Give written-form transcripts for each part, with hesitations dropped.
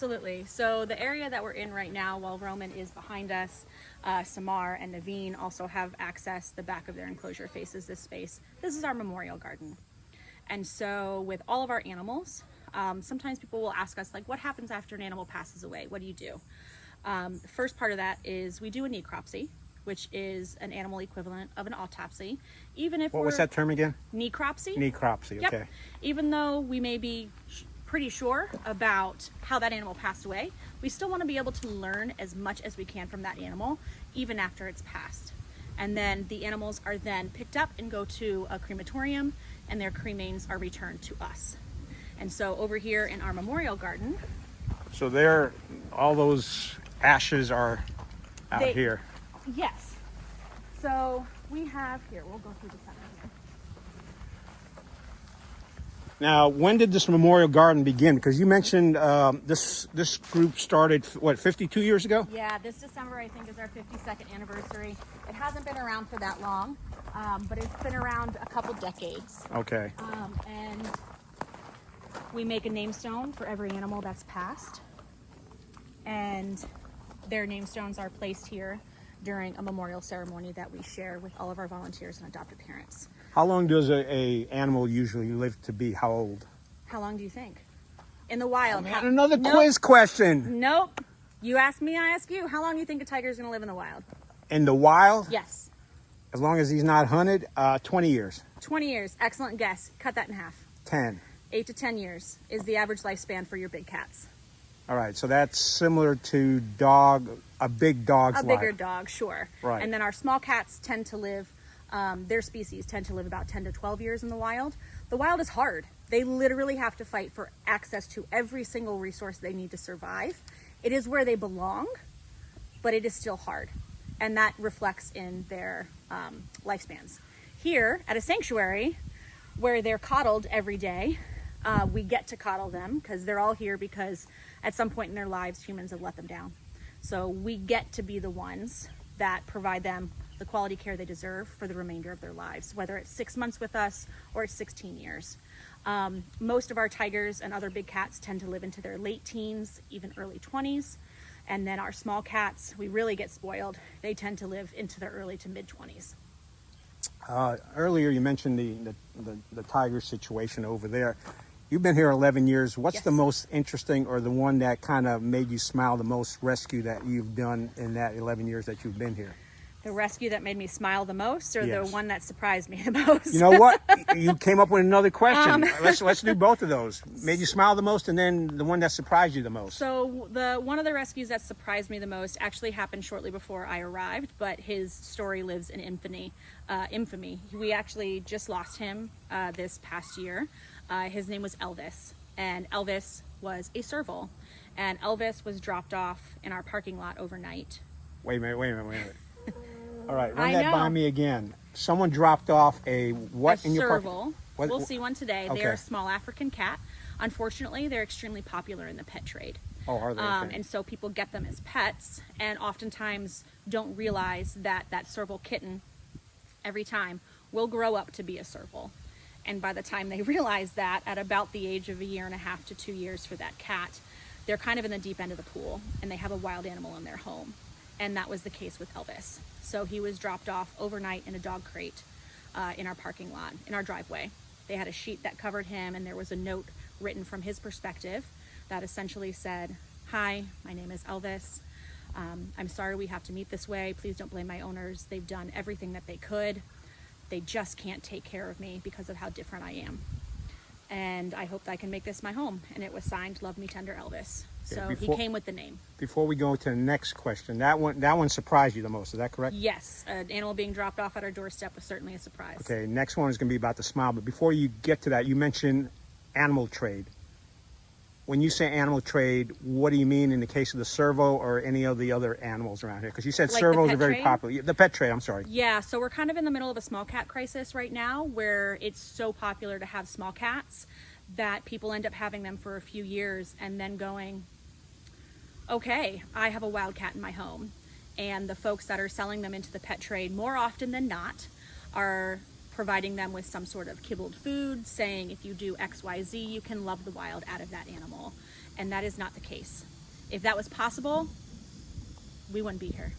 Absolutely. So the area that we're in right now, while Roman is behind us, Samar and Naveen also have access. The back of their enclosure faces this space. This is our memorial garden. And so with all of our animals, sometimes people will ask us, like, what happens after an animal passes away? What do you do? The first part of that is we do a necropsy, which is an animal equivalent of an autopsy. Even if what was that term again? Necropsy. Necropsy, okay. Yep. Even though we may be pretty sure about how that animal passed away, we still want to be able to learn as much as we can from that animal, even after it's passed. And then the animals are then picked up and go to a crematorium, and their cremains are returned to us. And so over here in our memorial garden, So all those ashes are out here. Yes. So we have here, we'll go through the center here. Now, when did this memorial garden begin? Because you mentioned this group started, what, 52 years ago? Yeah, this December I think is our 52nd anniversary. It hasn't been around for that long, but it's been around a couple decades. Okay. And we make a name stone for every animal that's passed. And their name stones are placed here during a memorial ceremony that we share with all of our volunteers and adopted parents. How long does a animal usually live to be? How old? How long do you think? In the wild. Another quiz question. Nope. You ask me, I ask you. How long do you think a tiger is going to live in the wild? In the wild? Yes. As long as he's not hunted, 20 years. 20 years. Excellent guess. Cut that in half. 10. 8 to 10 years is the average lifespan for your big cats. All right, so that's similar to a big dog's life. A bigger dog, sure. Right. And then our small cats tend to live, their species tend to live about 10 to 12 years in the wild. The wild is hard. They literally have to fight for access to every single resource they need to survive. It is where they belong, but it is still hard. And that reflects in their lifespans. Here at a sanctuary where they're coddled every day, we get to coddle them because they're all here because at some point in their lives, humans have let them down. So we get to be the ones that provide them the quality care they deserve for the remainder of their lives, whether it's 6 months with us or it's 16 years. Most of our tigers and other big cats tend to live into their late teens, even early 20s. And then our small cats, we really get spoiled. They tend to live into their early to mid 20s. Earlier you mentioned the tiger situation over there. You've been here 11 years. What's Yes. the most interesting or the one that kind of made you smile the most rescue that you've done in that 11 years that you've been here? The rescue that made me smile the most, or Yes. the one that surprised me the most? You know what? You came up with another question. Let's do both of those. Made you smile the most, and then the one that surprised you the most. So one of the rescues that surprised me the most actually happened shortly before I arrived, but his story lives in infamy. We actually just lost him this past year. His name was Elvis, and Elvis was a serval, and Elvis was dropped off in our parking lot overnight. Wait a minute. All right, run I that know. by me again. Someone dropped off a what in your serval. What? We'll see one today. Okay. They're a small African cat. Unfortunately, they're extremely popular in the pet trade. Oh, are they? Okay. And so people get them as pets and oftentimes don't realize that that serval kitten every time will grow up to be a serval. And by the time they realize that, at about the age of 1.5 to 2 years for that cat, they're kind of in the deep end of the pool and they have a wild animal in their home. And that was the case with Elvis. So he was dropped off overnight in a dog crate in our parking lot, in our driveway. They had a sheet that covered him, and there was a note written from his perspective that essentially said, "Hi, my name is Elvis. I'm sorry we have to meet this way. Please don't blame my owners. They've done everything that they could. They just can't take care of me because of how different I am. And I hope that I can make this my home." And it was signed, "Love Me Tender Elvis." So he came with the name. Before we go to the next question, that one surprised you the most. Is that correct? Yes, an animal being dropped off at our doorstep was certainly a surprise. Okay, next one is going to be about the smile. But before you get to that, you mentioned animal trade. When you say animal trade, what do you mean in the case of the servo or any of the other animals around here? Because you said Like the servos pet are very trade? popular. The pet trade, I'm sorry. Yeah, so we're kind of in the middle of a small cat crisis right now where it's so popular to have small cats that people end up having them for a few years and then going, okay, I have a wild cat in my home. And the folks that are selling them into the pet trade more often than not are providing them with some sort of kibbled food, saying if you do XYZ, you can love the wild out of that animal. And that is not the case. If that was possible, we wouldn't be here.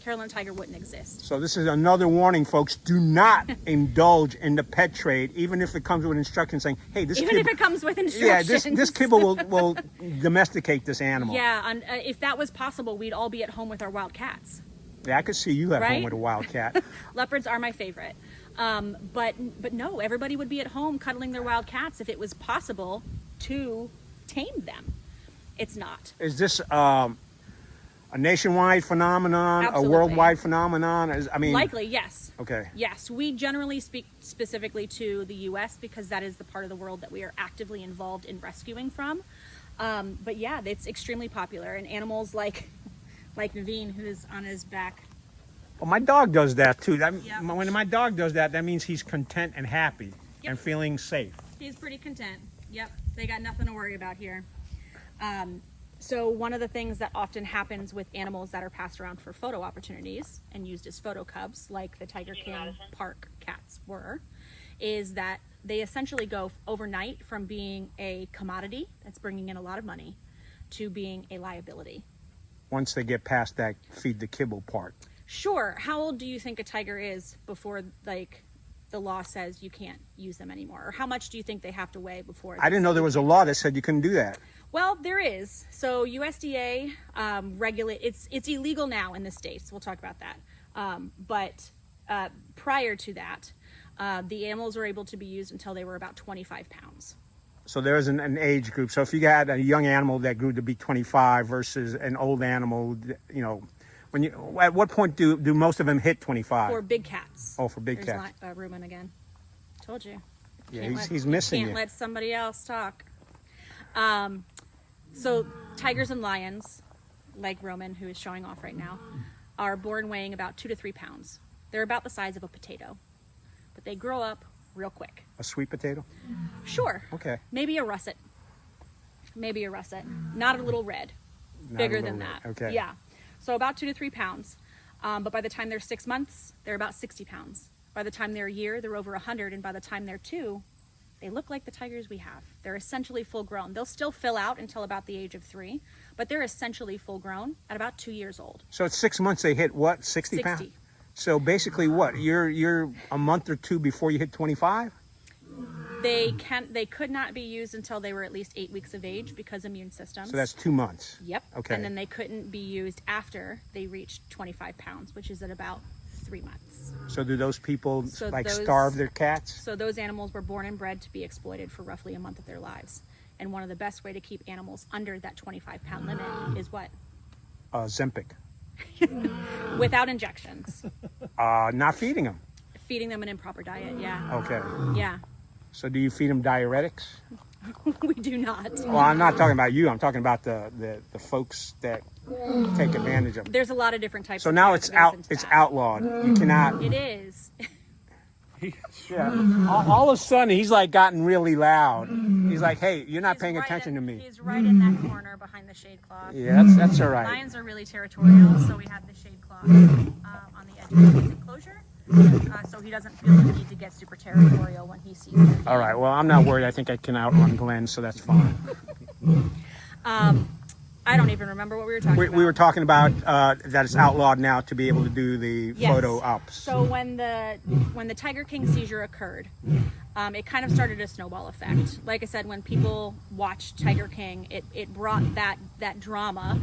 Carolina tiger wouldn't exist. So this is another warning, folks. Do not indulge in the pet trade, even if it comes with instructions saying, hey, this Even kid... if it comes with instructions. Yeah, this kibble will domesticate this animal. Yeah, and if that was possible, we'd all be at home with our wild cats. Yeah, I could see you at home Right? with a wild cat. Leopards are my favorite. But no, everybody would be at home cuddling their wild cats if it was possible to tame them. It's not. Is this a nationwide phenomenon, Absolutely. a worldwide phenomenon? I mean, Likely, yes. Okay. Yes, we generally speak specifically to the U.S. because that is the part of the world that we are actively involved in rescuing from. But yeah, it's extremely popular. And animals like Naveen, who's on his back. Well, my dog does that too. Yeah. When my dog does that, that means he's content and happy and feeling safe. He's pretty content. Yep, they got nothing to worry about here. So one of the things that often happens with animals that are passed around for photo opportunities and used as photo cubs, like the Tiger King Park cats were, is that they essentially go overnight from being a commodity that's bringing in a lot of money to being a liability. Once they get past that feed the kibble part. Sure. How old do you think a tiger is before, like, the law says you can't use them anymore? Or how much do you think they have to weigh before? I didn't know there was a law that said you couldn't do that. Well, there is. So USDA regulate. It's illegal now in the states. We'll talk about that. But prior to that, the animals were able to be used until they were about 25 pounds. So there's an age group. So if you had a young animal that grew to be 25 versus an old animal, you know, at what point do most of them hit 25? For big cats. Oh, for big There's cats. Reuben again. Told you. Yeah, he's missing Can't you. let somebody else talk. So tigers and lions, like Roman, who is showing off right now, are born weighing about 2 to 3 pounds. They're about the size of a potato, but they grow up real quick. A sweet potato? Sure. Okay. Maybe a russet. Not a little red. Not Bigger a than little that. red. Okay. Yeah. So about 2 to 3 pounds. But by the time they're 6 months, they're about 60 pounds. By the time they're a year, they're over 100. And by the time they're 2, they look like the tigers we have. They're essentially full grown. They'll still fill out until about the age of 3, but they're essentially full grown at about 2 years old. So at 6 months they hit what? 60 pounds? 60. So basically what? You're a month or 2 before you hit 25? They could not be used until they were at least 8 weeks of age because immune systems. So that's 2 months. Yep. Okay. And then they couldn't be used after they reached 25 pounds, which is at about 3 months. So do those people those- starve their cats? So those animals were born and bred to be exploited for roughly a month of their lives. And one of the best way to keep animals under that 25-pound limit is what? Zempic. Without injections. Not feeding them. Feeding them an improper diet, yeah. Okay. Yeah. So do you feed them diuretics? We do not. Well, I'm not talking about you. I'm talking about the folks that take advantage of them. There's a lot of different types So of now care it's that goes out. into It's that. outlawed. You cannot. It is. Yeah. All of a sudden, he's like gotten really loud. He's like, "Hey, you're not paying attention to me." He's right in that corner behind the shade cloth. Yeah, that's all right. Lions are really territorial, so we have the shade cloth on the edge of his enclosure, so he doesn't feel the need to get super territorial when he sees it. All right. Well, I'm not worried. I think I can outrun Glenn, so that's fine. I don't even remember what we were talking about. We were talking about that it's outlawed now to be able to do the Yes. photo ops. So when the Tiger King seizure occurred, it kind of started a snowball effect. Like I said, when people watched Tiger King, it brought that drama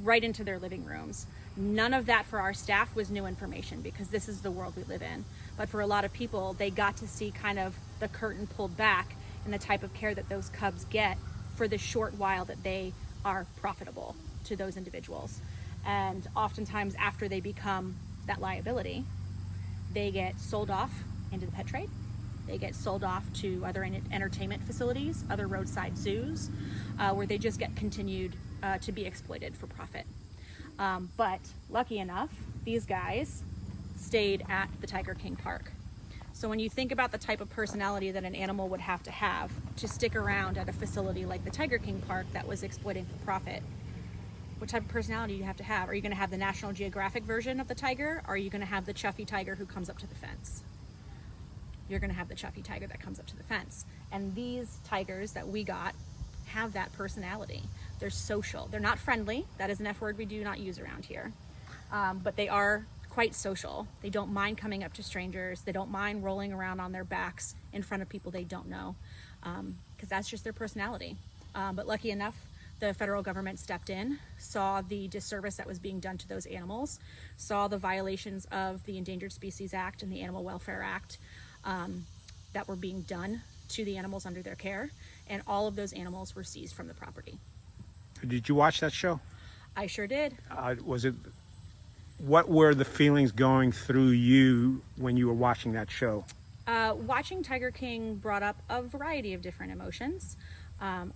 right into their living rooms. None of that for our staff was new information because this is the world we live in. But for a lot of people, they got to see kind of the curtain pulled back and the type of care that those cubs get for the short while that they are profitable to those individuals. And oftentimes after they become that liability, they get sold off into the pet trade. They get sold off to other entertainment facilities, other roadside zoos, where they just get continued to be exploited for profit. But lucky enough, these guys stayed at the Tiger King Park. So when you think about the type of personality that an animal would have to stick around at a facility like the Tiger King Park that was exploiting for profit, what type of personality do you have to have? Are you going to have the National Geographic version of the tiger? Or are you going to have the chuffy tiger who comes up to the fence? You're going to have the chuffy tiger that comes up to the fence. And these tigers that we got have that personality. They're social. They're not friendly. That is an F word we do not use around here. But they are quite social. They don't mind coming up to strangers. They don't mind rolling around on their backs in front of people they don't know, because that's just their personality. But lucky enough, the federal government stepped in, saw the disservice that was being done to those animals, saw the violations of the Endangered Species Act and the Animal Welfare Act that were being done to the animals under their care, and all of those animals were seized from the property. Did you watch that show? I sure did. What were the feelings going through you when you were watching that show? Watching Tiger King brought up a variety of different emotions.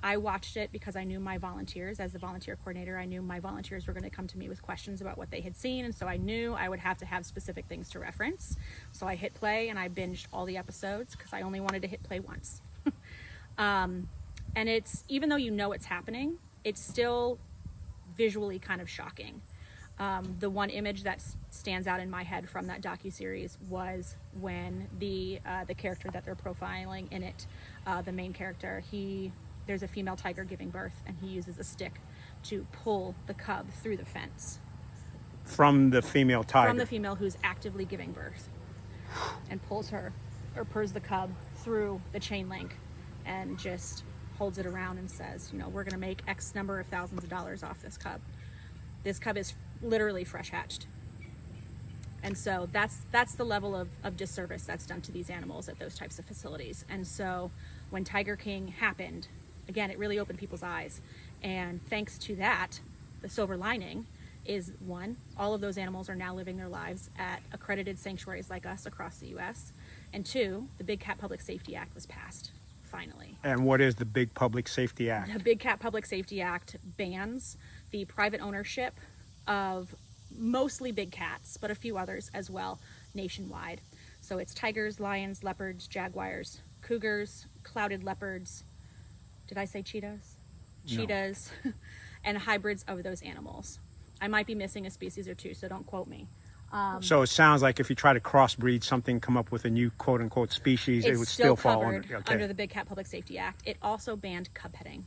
I watched it because I knew my volunteers. As the volunteer coordinator, I knew my volunteers were going to come to me with questions about what they had seen, and so I knew I would have to have specific things to reference. So I hit play and I binged all the episodes because I only wanted to hit play once. And it's, even though you know it's happening, it's still visually kind of shocking. The one image that stands out in my head from that docuseries was when the character that they're profiling in it, the main character, there's a female tiger giving birth, and he uses a stick to pull the cub through the fence. From the female tiger? From the female who's actively giving birth, and pulls her, or pulls the cub through the chain link, and just holds it around and says, you know, we're going to make X number of thousands of dollars off this cub. This cub is literally fresh hatched. And so that's the level of disservice that's done to these animals at those types of facilities. And so when Tiger King happened, again, it really opened people's eyes. And thanks to that, the silver lining is, one, all of those animals are now living their lives at accredited sanctuaries like us across the U.S. And two, the Big Cat Public Safety Act was passed, finally. And what is the Big Public Safety Act? The Big Cat Public Safety Act bans the private ownership of mostly big cats, but a few others as well, nationwide. So it's tigers, lions, leopards, jaguars, cougars, clouded leopards. Did I say cheetahs? No. Cheetahs, and hybrids of those animals. I might be missing a species or two, so don't quote me. So it sounds like if you try to crossbreed something, come up with a new quote-unquote species, it would still fall under the Big Cat Public Safety Act. It also banned cub petting.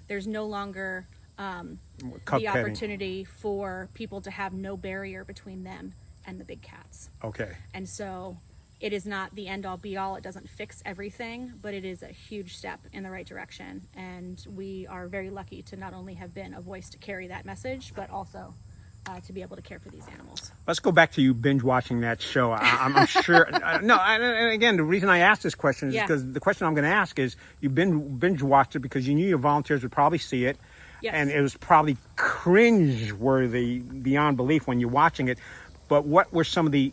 There's no longer the opportunity for people to have no barrier between them and the big cats. Okay. And so it is not the end all be all. It doesn't fix everything, but it is a huge step in the right direction. And we are very lucky to not only have been a voice to carry that message, but also to be able to care for these animals. Let's go back to you binge watching that show. I'm sure. And again, the reason I asked this question is because the question I'm going to ask is, you binge watched it because you knew your volunteers would probably see it. Yes. And it was probably cringe-worthy beyond belief when you're watching it. But what were some of the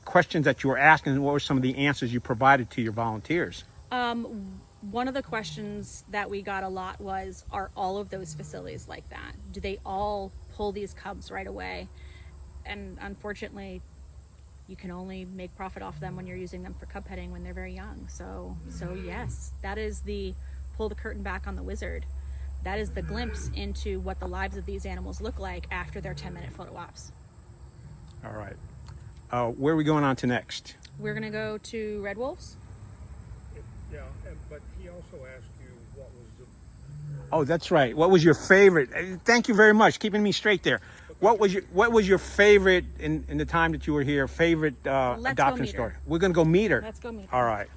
questions that you were asking, and what were some of the answers you provided to your volunteers? One of the questions that we got a lot was, are all of those facilities like that? Do they all pull these cubs right away? And unfortunately, you can only make profit off them when you're using them for cub petting when they're very young. So yes, that is the pull the curtain back on the wizard. That is the glimpse into what the lives of these animals look like after their 10-minute photo ops. All right. Where are we going on to next? We're going to go to Red Wolves. Yeah, but he also asked you what was the... Oh, that's right. What was your favorite? Thank you very much, keeping me straight there. What was your favorite in the time that you were here? Favorite adoption story? We're going to go meet her. Let's go meet her. All right.